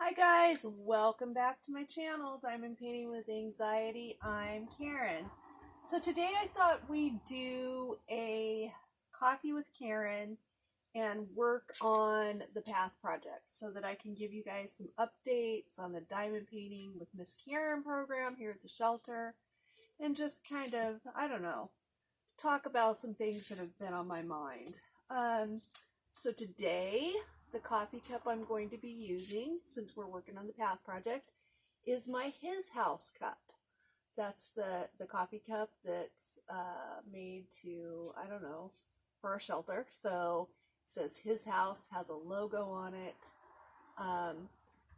Hi guys, welcome back to my channel, Diamond Painting with Anxiety. I'm Karen. So today I thought we'd do a coffee with Karen and work on the Path project so that I can give you guys some updates on the Diamond Painting with Miss Karen program here at the shelter and just kind of, I don't know, talk about some things that have been on my mind. So today, the coffee cup I'm going to be using, since we're working on the Path project, is my His House cup. That's the coffee cup that's made to, I don't know, for our shelter. So it says His House, has a logo on it.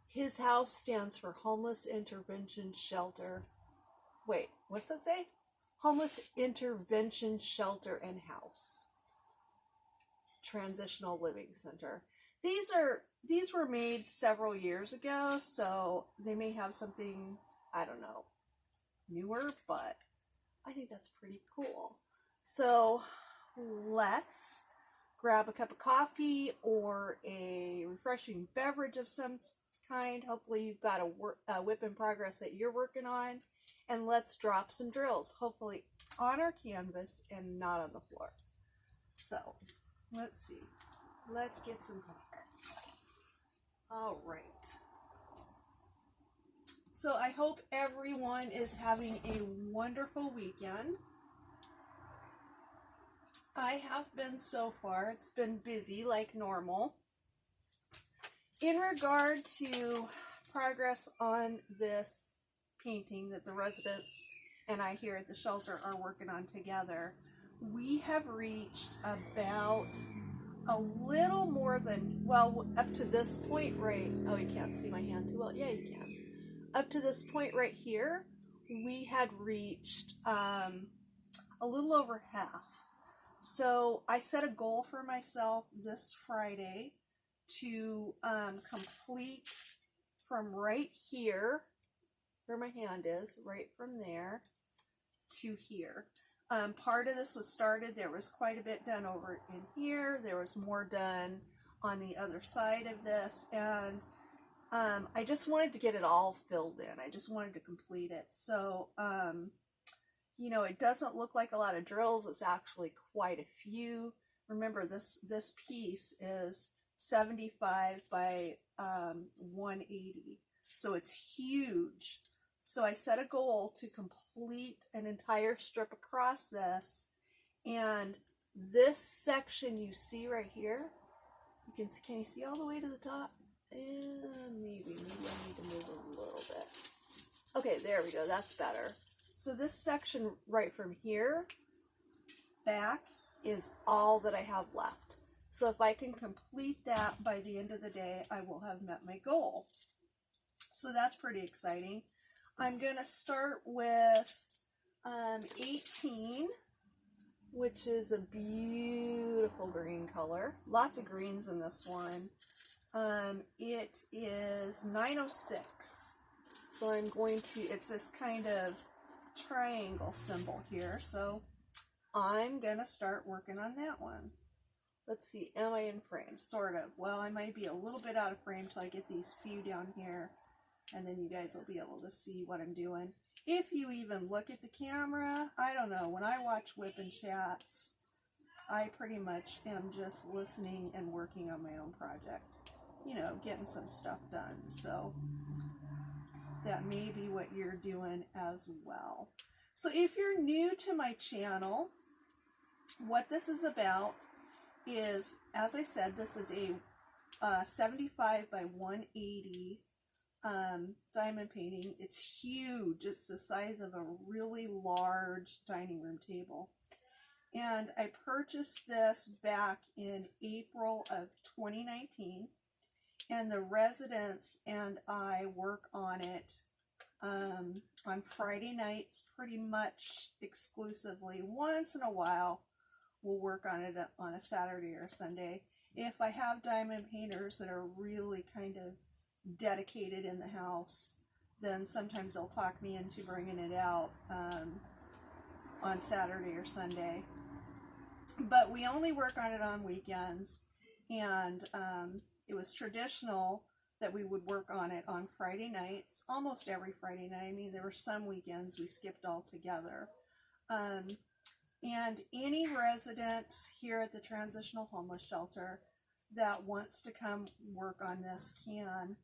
His House stands for Homeless Intervention Shelter. Wait, what's that say? Homeless Intervention Shelter and House. Transitional Living Center. These were made several years ago, so they may have something, I don't know, newer, but I think that's pretty cool. So let's grab a cup of coffee or a refreshing beverage of some kind. Hopefully you've got a whip in progress that you're working on, and let's drop some drills, hopefully on our canvas and not on the floor. So let's see. Let's get some coffee. All right. So I hope everyone is having a wonderful weekend. I have been so far. It's been busy like normal. In regard to progress on this painting that the residents and I here at the shelter are working on together, we have reached about a little more than, well, up to this point right, oh, you can't see my hand too well. Yeah, you can. Up to this point right here, we had reached a little over half. So I set a goal for myself this Friday to complete from right here, where my hand is, right from there to here. Part of this was started, there was quite a bit done over in here, there was more done on the other side of this, and I just wanted to get it all filled in. I just wanted to complete it. So, you know, it doesn't look like a lot of drills, it's actually quite a few. Remember, this piece is 75 by 180, so it's huge. So I set a goal to complete an entire strip across this, and this section you see right here, can you see all the way to the top? Maybe I need to move a little bit. Okay, there we go, that's better. So this section right from here back is all that I have left. So if I can complete that by the end of the day, I will have met my goal. So that's pretty exciting. I'm going to start with 18, which is a beautiful green color. Lots of greens in this one. It is 906. So I'm going to, it's this kind of triangle symbol here. So I'm going to start working on that one. Let's see, am I in frame? Sort of. Well, I might be a little bit out of frame till I get these few down here. And then you guys will be able to see what I'm doing. If you even look at the camera, I don't know, when I watch Whip and Chats, I pretty much am just listening and working on my own project. You know, getting some stuff done. So that may be what you're doing as well. So if you're new to my channel, what this is about is, as I said, this is a 75 by 180 diamond painting. It's huge. It's the size of a really large dining room table. And I purchased this back in April of 2019. And the residents and I work on it on Friday nights pretty much exclusively. Once in a while, we'll work on it on a Saturday or a Sunday. If I have diamond painters that are really kind of dedicated in the house, then sometimes they'll talk me into bringing it out on Saturday or Sunday. But we only work on it on weekends, and it was traditional that we would work on it on Friday nights, almost every Friday night. I mean, there were some weekends we skipped altogether. And any resident here at the Transitional Homeless Shelter that wants to come work on this can.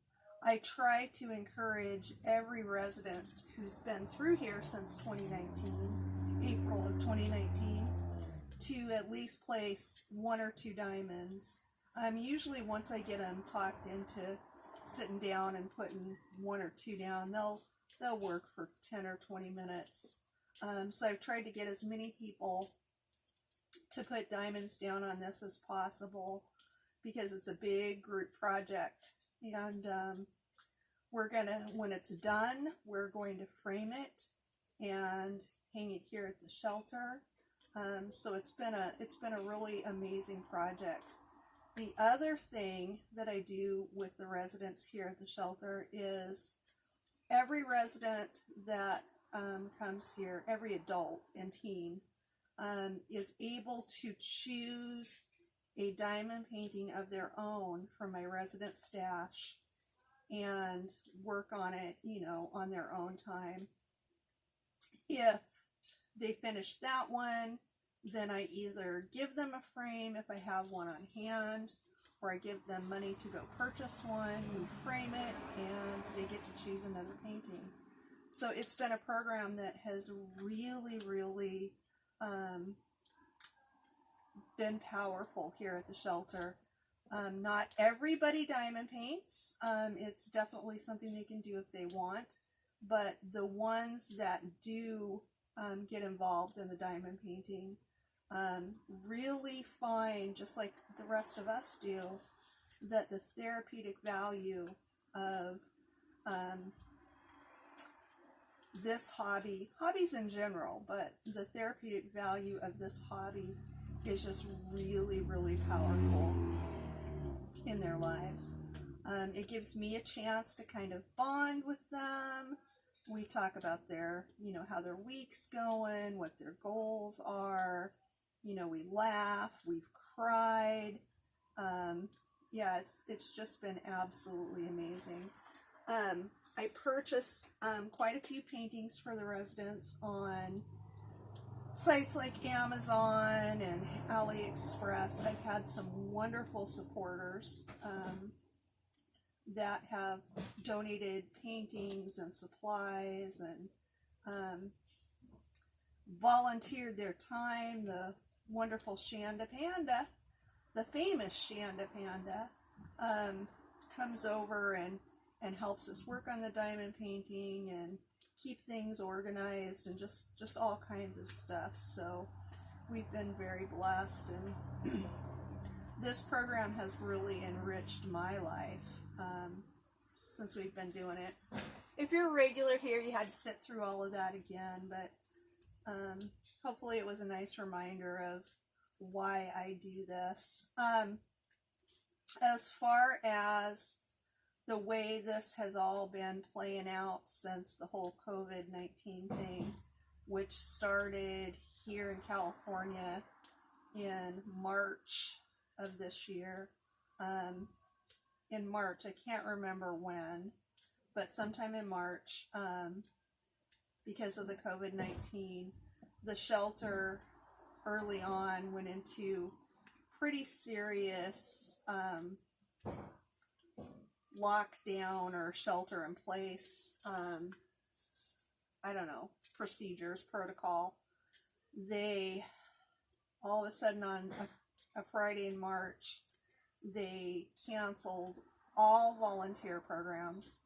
I try to encourage every resident who's been through here since 2019, April of 2019, to at least place 1 or 2 diamonds. Usually once I get them talked into sitting down and putting 1 or 2 down, they'll work for 10 or 20 minutes. So I've tried to get as many people to put diamonds down on this as possible, because it's a big group project. And we're gonna, when it's done, we're going to frame it and hang it here at the shelter. So it's been a really amazing project. The other thing that I do with the residents here at the shelter is every resident that comes here, every adult and teen, is able to choose a diamond painting of their own from my resident stash and work on it, you know, on their own time. If they finish that one, then I either give them a frame if I have one on hand, or I give them money to go purchase one, we frame it, and they get to choose another painting. So it's been a program that has really, really been powerful here at the shelter. Not everybody diamond paints. It's definitely something they can do if they want, but the ones that do get involved in the diamond painting really find, just like the rest of us do, that the therapeutic value of this hobbies in general, but the therapeutic value of this hobby is just really, really powerful in their lives. It gives me a chance to kind of bond with them. We talk about their, you know, how their week's going, what their goals are. You know, we laugh, we've cried. Yeah, it's just been absolutely amazing. I purchased quite a few paintings for the residents on sites like Amazon and AliExpress. I've had some wonderful supporters that have donated paintings and supplies and volunteered their time. The wonderful Shanda Panda, the famous Shanda Panda, comes over and helps us work on the diamond painting and keep things organized and just all kinds of stuff. So we've been very blessed, and this program has really enriched my life since we've been doing it. If you're a regular here, you had to sit through all of that again, but hopefully it was a nice reminder of why I do this. As far as the way this has all been playing out since the whole COVID-19 thing, which started here in California in March of this year. In March, I can't remember when, but sometime in March, because of the COVID-19, the shelter early on went into pretty serious lockdown or shelter in place, I don't know, procedures, protocol. They, all of a sudden on a Friday in March, they canceled all volunteer programs,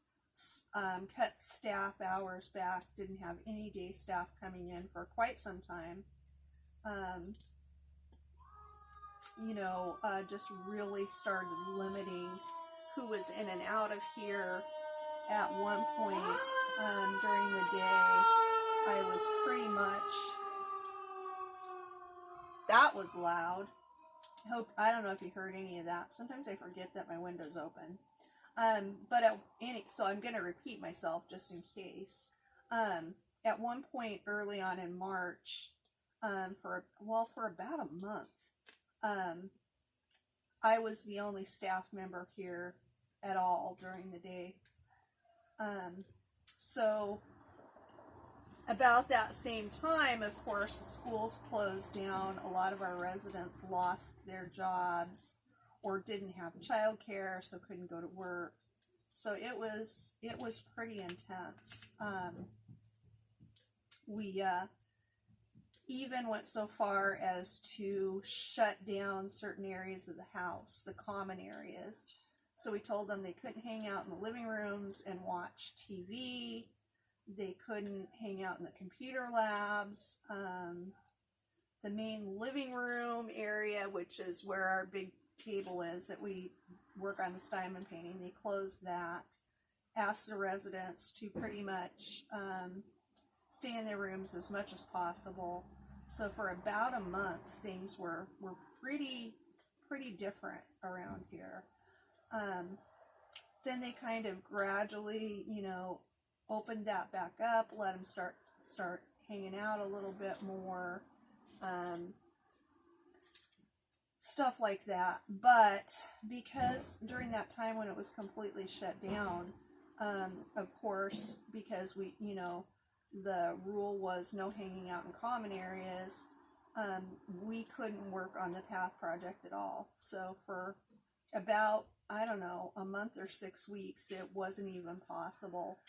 cut staff hours back, didn't have any day staff coming in for quite some time. You know, just really started limiting who was in and out of here. At one point during the day, I was pretty much, that was loud. I don't know if you heard any of that. Sometimes I forget that my window's open. So I'm going to repeat myself just in case. At one point early on in March, for about a month, I was the only staff member here at all during the day. So about that same time, of course, the schools closed down. A lot of our residents lost their jobs or didn't have childcare, so couldn't go to work. So it was pretty intense. We even went so far as to shut down certain areas of the house, the common areas. So we told them they couldn't hang out in the living rooms and watch TV. They couldn't hang out in the computer labs. The main living room area, which is where our big table is that we work on the diamond painting, they closed that. Asked the residents to pretty much stay in their rooms as much as possible. So for about a month, things were pretty different around here. Then they kind of gradually, opened that back up, let them start hanging out a little bit more, stuff like that. But because during that time when it was completely shut down, of course, because we, the rule was no hanging out in common areas, we couldn't work on the path project at all. So for about, I don't know, a month or 6 weeks, it wasn't even possible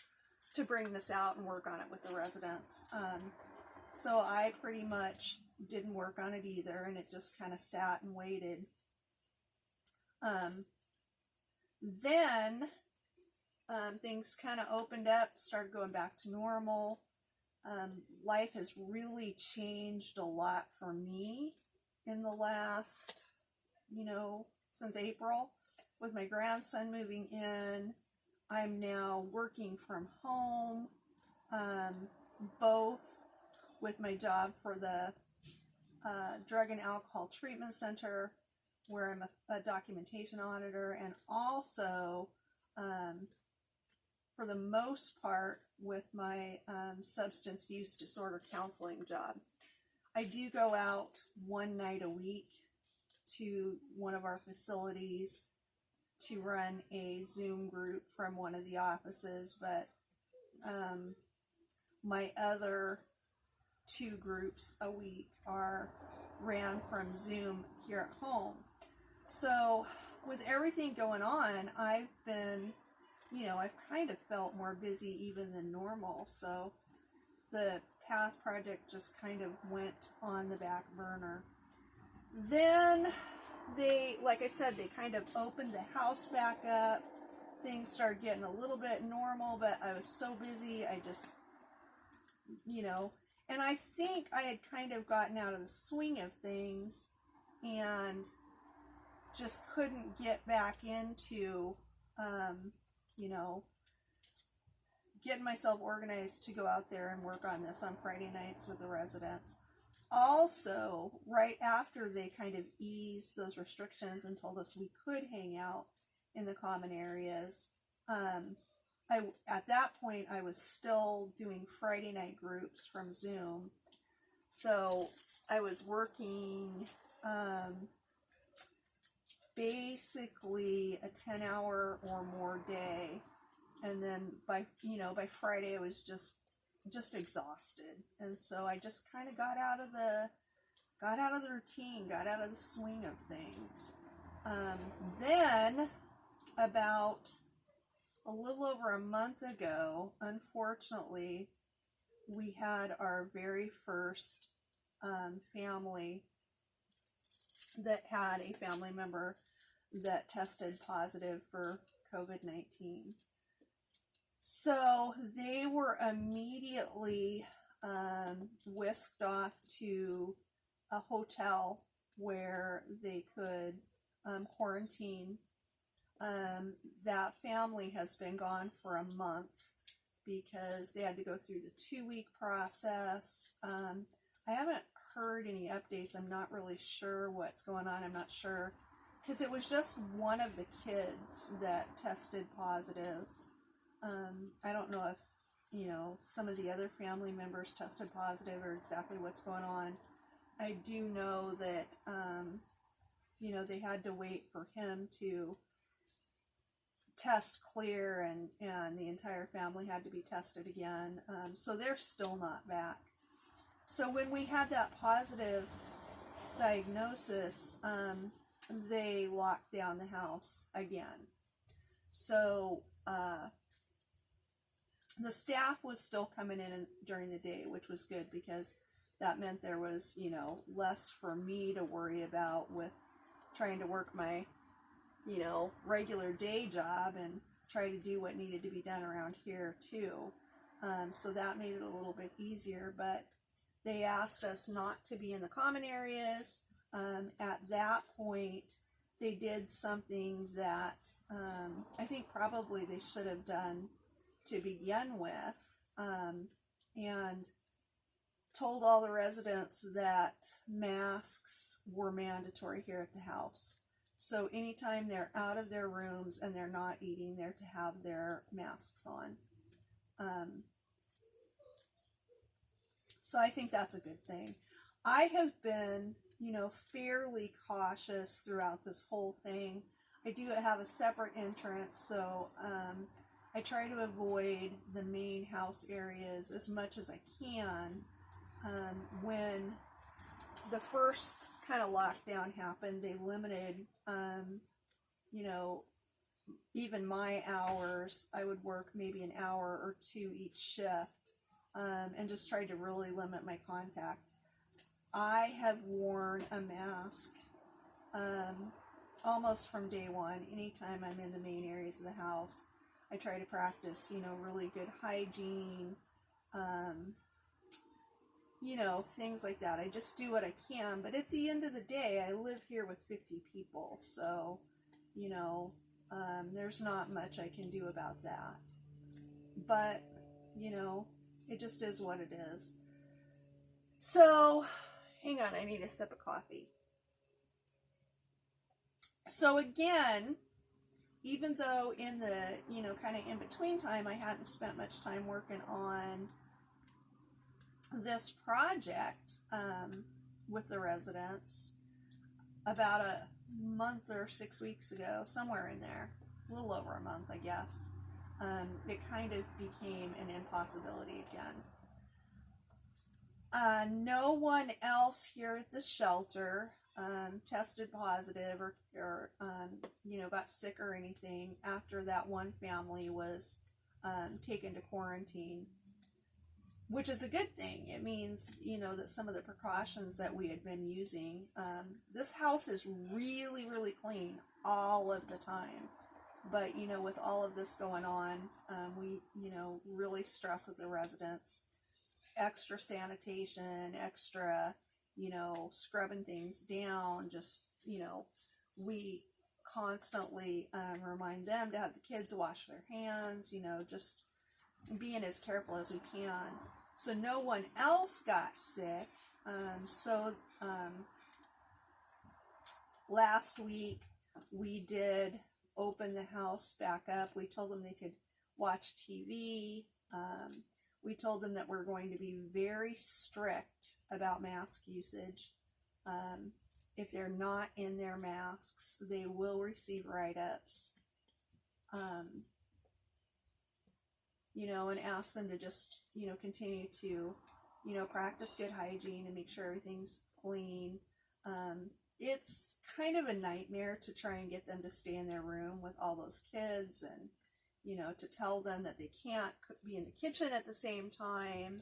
to bring this out and work on it with the residents. So I pretty much didn't work on it either, and it just kind of sat and waited. Then things kind of opened up, started going back to normal. Life has really changed a lot for me in the last, since April, with my grandson moving in. I'm now working from home, both with my job for the Drug and Alcohol Treatment Center, where I'm a documentation auditor, and also, for the most part, with my substance use disorder counseling job. I do go out one night a week to one of our facilities to run a Zoom group from one of the offices, but my other 2 groups a week are ran from Zoom here at home. So with everything going on, I've been, I've kind of felt more busy even than normal. So the path project just kind of went on the back burner. Then they, like I said, they kind of opened the house back up. Things started getting a little bit normal, but I was so busy, I just, and I think I had kind of gotten out of the swing of things and just couldn't get back into, getting myself organized to go out there and work on this on Friday nights with the residents. Also, right after they kind of eased those restrictions and told us we could hang out in the common areas, at that point I was still doing Friday night groups from Zoom. So I was working basically a 10-hour or more day, and then by Friday I was just exhausted, and so I just kind of got out of the routine, got out of the swing of things. Then about a little over a month ago, unfortunately, we had our very first family that had a family member that tested positive for COVID-19. So they were immediately whisked off to a hotel where they could quarantine. That family has been gone for a month because they had to go through the 2-week process. I haven't heard any updates. I'm not really sure what's going on. I'm not sure, because it was just one of the kids that tested positive. I don't know if, some of the other family members tested positive or exactly what's going on. I do know that, they had to wait for him to test clear, and the entire family had to be tested again. So they're still not back. So when we had that positive diagnosis, they locked down the house again. So the staff was still coming in during the day, which was good because that meant there was, you know, less for me to worry about with trying to work my, you know, regular day job and try to do what needed to be done around here too. So that made it a little bit easier, but they asked us not to be in the common areas. At that point, they did something that I think probably they should have done to begin with, and told all the residents that masks were mandatory here at the house. So anytime they're out of their rooms and they're not eating, they're to have their masks on. So I think that's a good thing. I have been, you know, fairly cautious throughout this whole thing. I do have a separate entrance, so I try to avoid the main house areas as much as I can. When the first kind of lockdown happened, they limited, you know, even my hours. I would work maybe an hour or two each shift, and just tried to really limit my contact. I have worn a mask almost from day one. Anytime I'm in the main areas of the house, I try to practice, you know, really good hygiene, you know, things like that. I just do what I can, but at the end of the day, I live here with 50 people, so, you know, there's not much I can do about that. But, you know, it just is what it is. So, hang on, I need a sip of coffee. So again, even though in the, you know, kind of in between time, I hadn't spent much time working on this project with the residents, about a month or 6 weeks ago, somewhere in there, a little over a month, I guess, it kind of became an impossibility again. No one else here at the shelter tested positive or you know, got sick or anything after that one family was taken to quarantine, which is a good thing. It means, you know, that some of the precautions that we had been using, this house is really, really clean all of the time. But, you know, with all of this going on, we, you know, really stress with the residents. Extra sanitation, extra, you know, scrubbing things down, just, you know, we constantly remind them to have the kids wash their hands, you know, just being as careful as we can. So no one else got sick. Last week we did open the house back up. We told them they could watch TV. We told them that we're going to be very strict about mask usage. If they're not in their masks, they will receive write-ups. You know, and ask them to just, you know, continue to, you know, practice good hygiene and make sure everything's clean. It's kind of a nightmare to try and get them to stay in their room with all those kids, and, you know, to tell them that they can't be in the kitchen at the same time,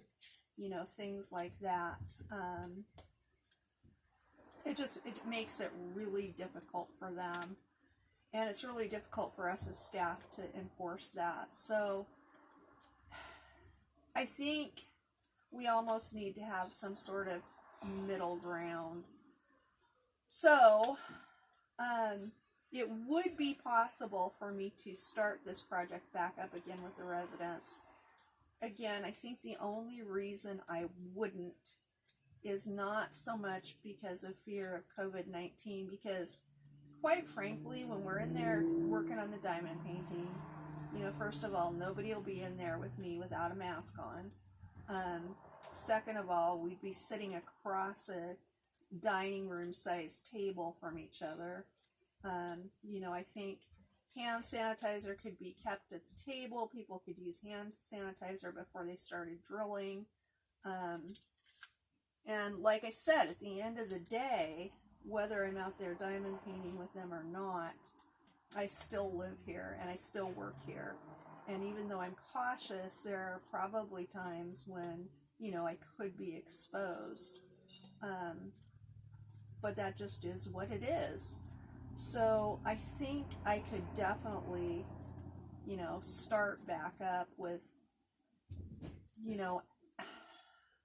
you know, things like that. It makes it really difficult for them, and it's really difficult for us as staff to enforce that. So I think we almost need to have some sort of middle ground. So it would be possible for me to start this project back up again with the residents. Again, I think the only reason I wouldn't is not so much because of fear of COVID-19, because quite frankly, when we're in there working on the diamond painting, you know, first of all, nobody will be in there with me without a mask on. Second of all, we'd be sitting across a dining room sized table from each other. You know, I think hand sanitizer could be kept at the table. People could use hand sanitizer before they started drilling. And like I said, at the end of the day, whether I'm out there diamond painting with them or not, I still live here and I still work here. And even though I'm cautious, there are probably times when, you know, I could be exposed. But that just is what it is. So I think I could definitely, you know, start back up with, you know,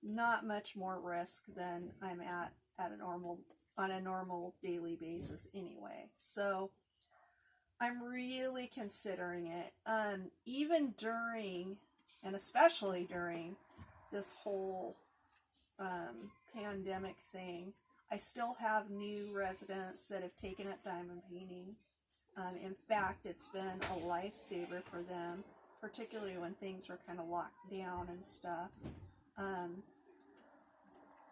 not much more risk than I'm at on a normal daily basis anyway. So I'm really considering it. Even during, and especially during this whole pandemic thing, I still have new residents that have taken up diamond painting. In fact, it's been a lifesaver for them, particularly when things were kind of locked down and stuff.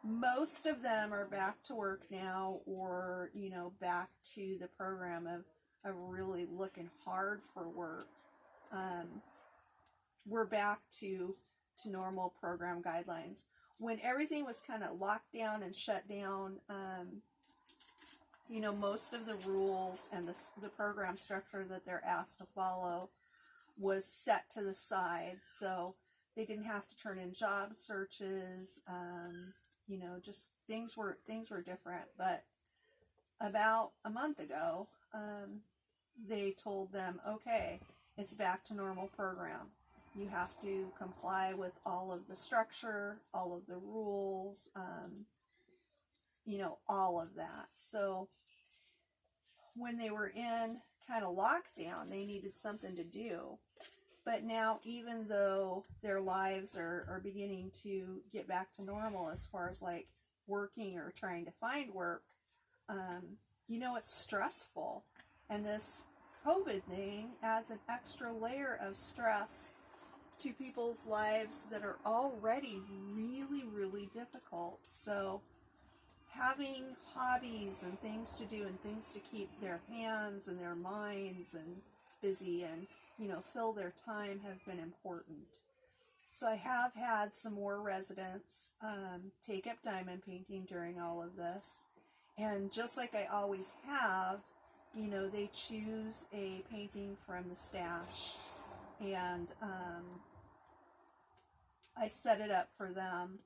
Most of them are back to work now, or, you know, back to the program of really looking hard for work. We're back to normal program guidelines. When everything was kind of locked down and shut down, you know, most of the rules and the program structure that they're asked to follow was set to the side. So they didn't have to turn in job searches. You know, just things were different. But about a month ago, they told them, okay, it's back to normal program. You have to comply with all of the structure, all of the rules, you know, all of that. So when they were in kind of lockdown, they needed something to do. But now, even though their lives are beginning to get back to normal as far as like working or trying to find work, you know, it's stressful. And this COVID thing adds an extra layer of stress to people's lives that are already really, really difficult. So having hobbies and things to do and things to keep their hands and their minds and busy and, you know, fill their time have been important. So I have had some more residents take up diamond painting during all of this. And just like I always have, you know, they choose a painting from the stash, and I set it up for them,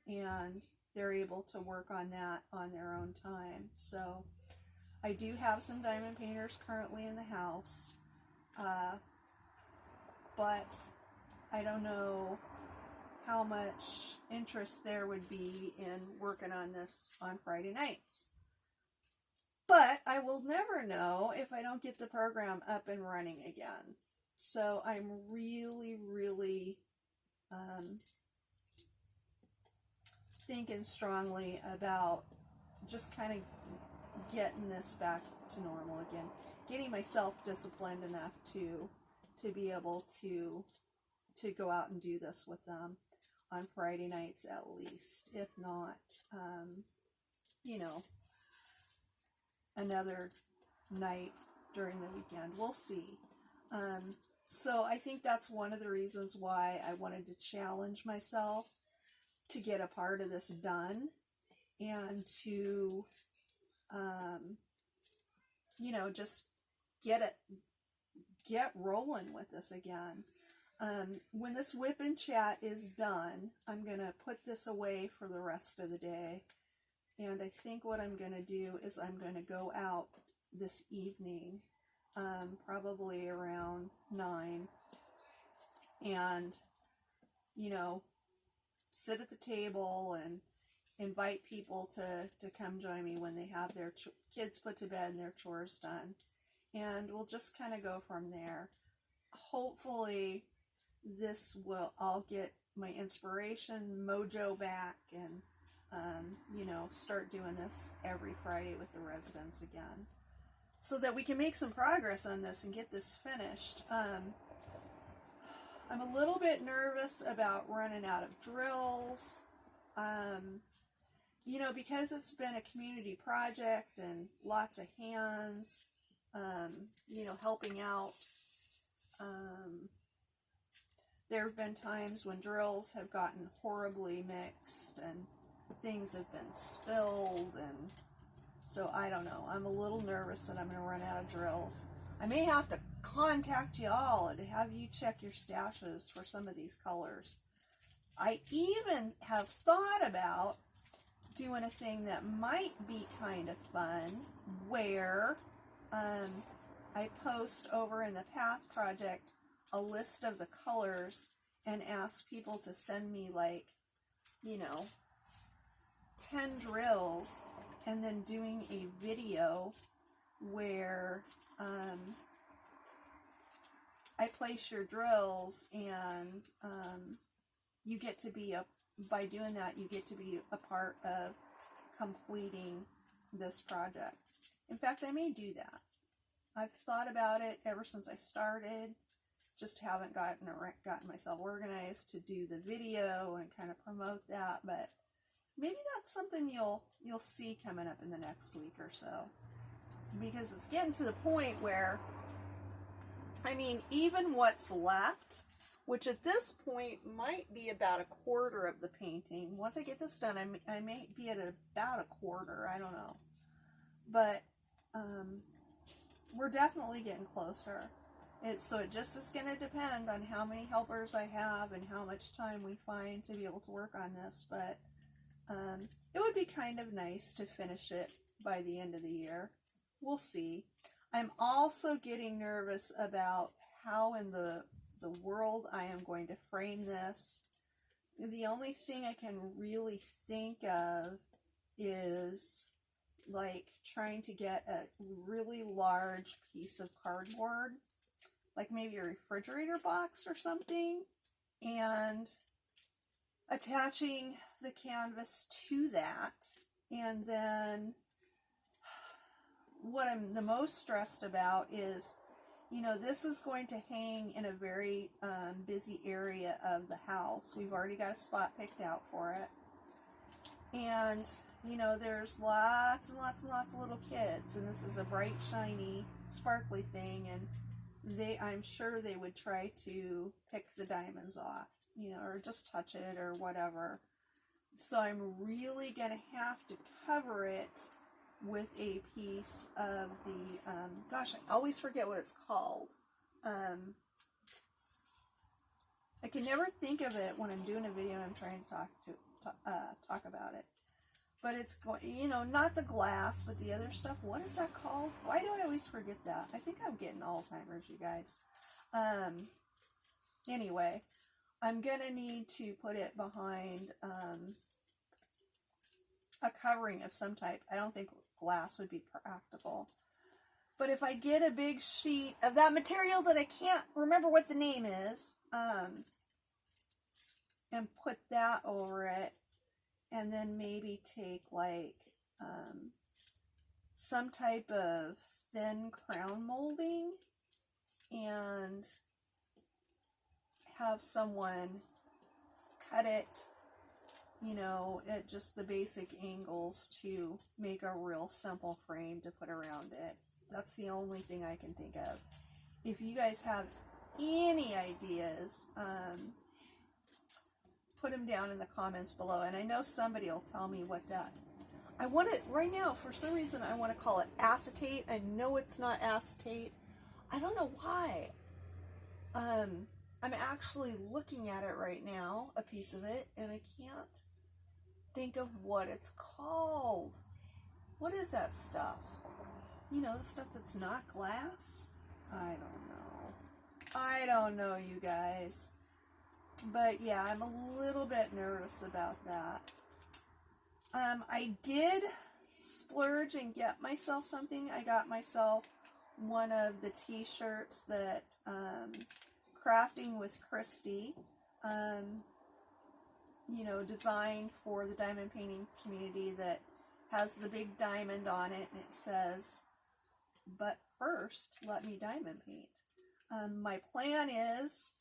and they're able to work on that on their own time. So I do have some diamond painters currently in the house, but I don't know how much interest there would be in working on this on Friday nights. But I will never know if I don't get the program up and running again. So I'm really, really thinking strongly about just kind of getting this back to normal again. Getting myself disciplined enough to be able to go out and do this with them on Friday nights at least. If not, you know, another night during the weekend. We'll see. So I think that's one of the reasons why I wanted to challenge myself to get a part of this done and to, you know, just get rolling with this again. When this whip and chat is done, I'm going to put this away for the rest of the day. And I think what I'm going to do is I'm going to go out this evening, probably around 9, and, you know, sit at the table and invite people to come join me when they have their kids put to bed and their chores done. And we'll just kind of go from there. Hopefully I'll get my inspiration mojo back and, you know, start doing this every Friday with the residents again, so that we can make some progress on this and get this finished. I'm a little bit nervous about running out of drills, you know, because it's been a community project and lots of hands. you know, helping out. There have been times when drills have gotten horribly mixed and things have been spilled, and so I don't know. I'm a little nervous that I'm going to run out of drills. I may have to contact you all and have you check your stashes for some of these colors. I even have thought about doing a thing that might be kind of fun, where I post over in the Path Project a list of the colors and ask people to send me, like, you know, 10 drills, and then doing a video where I place your drills, and you get to be by doing that, you get to be a part of completing this project. In fact, I may do that. I've thought about it ever since I started, just haven't gotten myself organized to do the video and kind of promote that, but maybe that's something you'll see coming up in the next week or so, because it's getting to the point where, I mean, even what's left, which at this point might be about a quarter of the painting. Once I get this done, I may be at about a quarter, I don't know. But we're definitely getting closer. So it just is going to depend on how many helpers I have and how much time we find to be able to work on this. But it would be kind of nice to finish it by the end of the year. We'll see. I'm also getting nervous about how in the world I am going to frame this. The only thing I can really think of is like trying to get a really large piece of cardboard, like maybe a refrigerator box or something, and attaching the canvas to that. And then what I'm the most stressed about is, you know, this is going to hang in a very busy area of the house. We've already got a spot picked out for it. And, you know, there's lots and lots and lots of little kids, and this is a bright, shiny, sparkly thing, and I'm sure they would try to pick the diamonds off, you know, or just touch it or whatever. So I'm really going to have to cover it with a piece of the, gosh, I always forget what it's called. I can never think of it when I'm doing a video and I'm trying to talk about it. But it's going, you know, not the glass, but the other stuff. What is that called? Why do I always forget that? I think I'm getting Alzheimer's, you guys. Anyway, I'm going to need to put it behind a covering of some type. I don't think glass would be practical. But if I get a big sheet of that material that I can't remember what the name is, and put that over it, and then maybe take like some type of thin crown molding and have someone cut it, you know, at just the basic angles to make a real simple frame to put around it. That's the only thing I can think of. If you guys have any ideas, put them down in the comments below, and I know somebody will tell me what that. I want it right now, for some reason I want to call it acetate. I know it's not acetate. I don't know why. I'm actually looking at it right now, a piece of it, and I can't think of what it's called. What is that stuff? You know, the stuff that's not glass? I don't know, you guys. But yeah, I'm a little bit nervous about that. I did splurge and get myself something. I got myself one of the t-shirts that Crafting with Christy, you know, designed for the diamond painting community, that has the big diamond on it, and it says, "But first, let me diamond paint." My plan is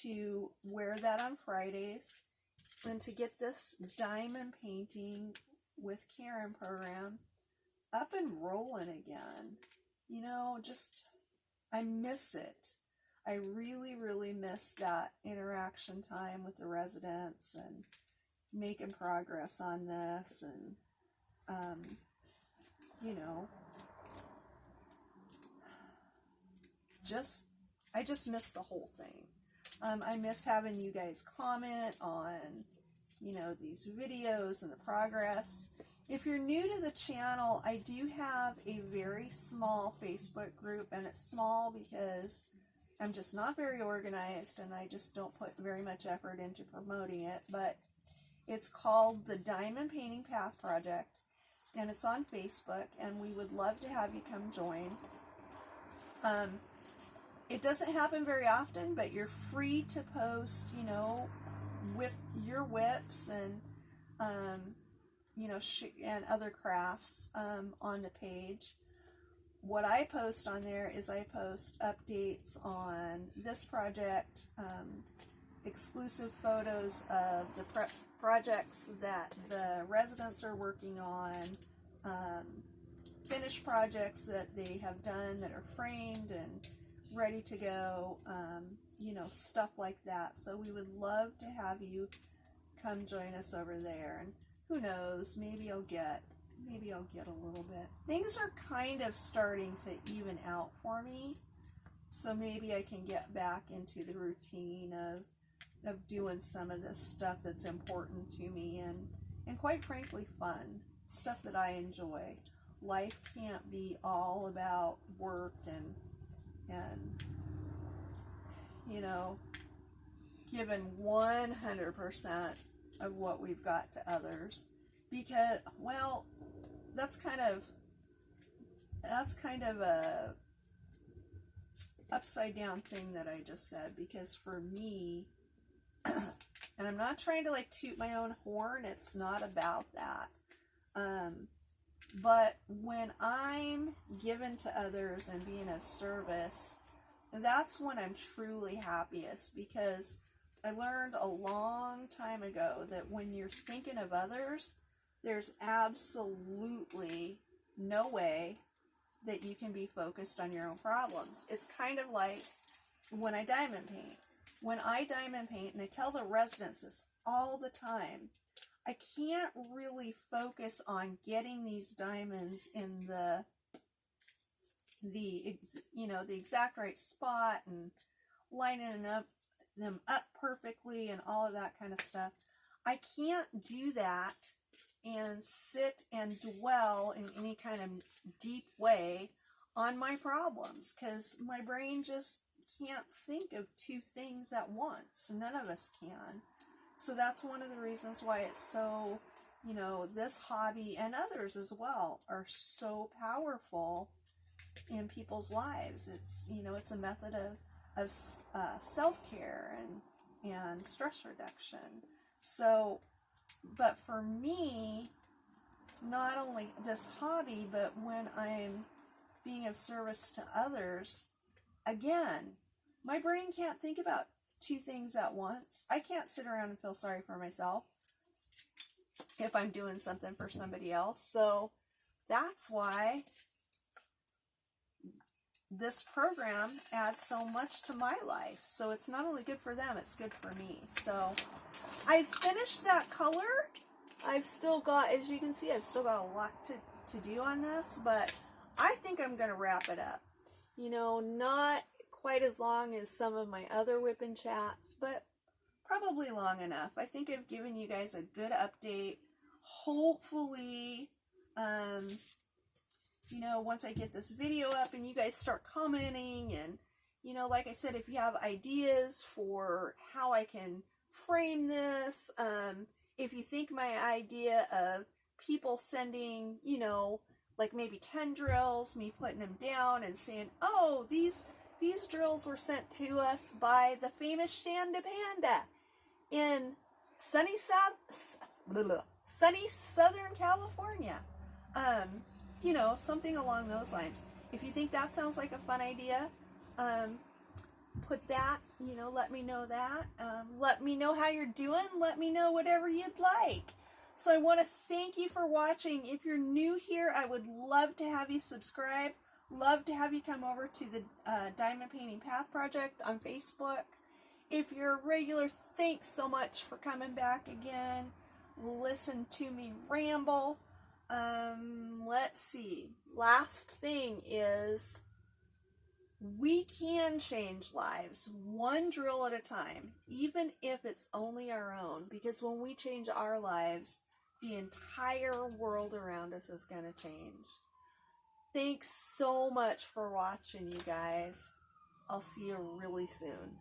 to wear that on Fridays and to get this diamond painting with Karen program up and rolling again. You know, just I miss it. I really, really miss that interaction time with the residents and making progress on this, and you know, I just miss the whole thing. I miss having you guys comment on, you know, these videos and the progress. If you're new to the channel, I do have a very small Facebook group, and it's small because I'm just not very organized and I just don't put very much effort into promoting it, but it's called the Diamond Painting Path Project, and it's on Facebook, and we would love to have you come join. It doesn't happen very often, but you're free to post, you know, with your whips and, you know, and other crafts on the page. What I post on there is I post updates on this project, exclusive photos of the projects that the residents are working on, finished projects that they have done that are framed and ready to go, you know, stuff like that. So we would love to have you come join us over there, and who knows, maybe I'll get a little bit. Things are kind of starting to even out for me, so maybe I can get back into the routine of doing some of this stuff that's important to me, and quite frankly fun, stuff that I enjoy. Life can't be all about work and you know, giving 100% of what we've got to others, because, well, that's kind of a upside down thing that I just said, because for me, and I'm not trying to like toot my own horn, it's not about that, but when I'm given to others and being of service, that's when I'm truly happiest, because I learned a long time ago that when you're thinking of others, there's absolutely no way that you can be focused on your own problems. It's kind of like when I diamond paint. When I diamond paint, and I tell the residents this all the time, I can't really focus on getting these diamonds in the exact right spot and lining them up perfectly and all of that kind of stuff. I can't do that and sit and dwell in any kind of deep way on my problems, because my brain just can't think of two things at once. None of us can. So that's one of the reasons why it's so, you know, this hobby and others as well are so powerful in people's lives. It's, you know, it's a method of self-care and stress reduction. So, but for me, not only this hobby, but when I'm being of service to others, again, my brain can't think about two things at once. I can't sit around and feel sorry for myself if I'm doing something for somebody else. So that's why this program adds so much to my life. So it's not only good for them, it's good for me. So I finished that color. I've still got, as you can see, I've still got a lot to do on this, but I think I'm going to wrap it up. You know, not quite as long as some of my other Whip and Chats, but probably long enough. I think I've given you guys a good update. Hopefully, you know, once I get this video up and you guys start commenting, and, you know, like I said, if you have ideas for how I can frame this, if you think my idea of people sending, you know, like maybe 10 drills, me putting them down and saying, oh, these drills were sent to us by the famous Shanda Panda in sunny Southern California. You know, something along those lines. If you think that sounds like a fun idea, put that, you know, let me know that. Let me know how you're doing. Let me know whatever you'd like. So I want to thank you for watching. If you're new here, I would love to have you subscribe. Love to have you come over to the Diamond Painting Path Project on Facebook. If you're a regular, thanks so much for coming back again. Listen to me ramble. Let's see. Last thing is, we can change lives one drill at a time, even if it's only our own, because when we change our lives, the entire world around us is going to change. Thanks so much for watching, you guys. I'll see you really soon.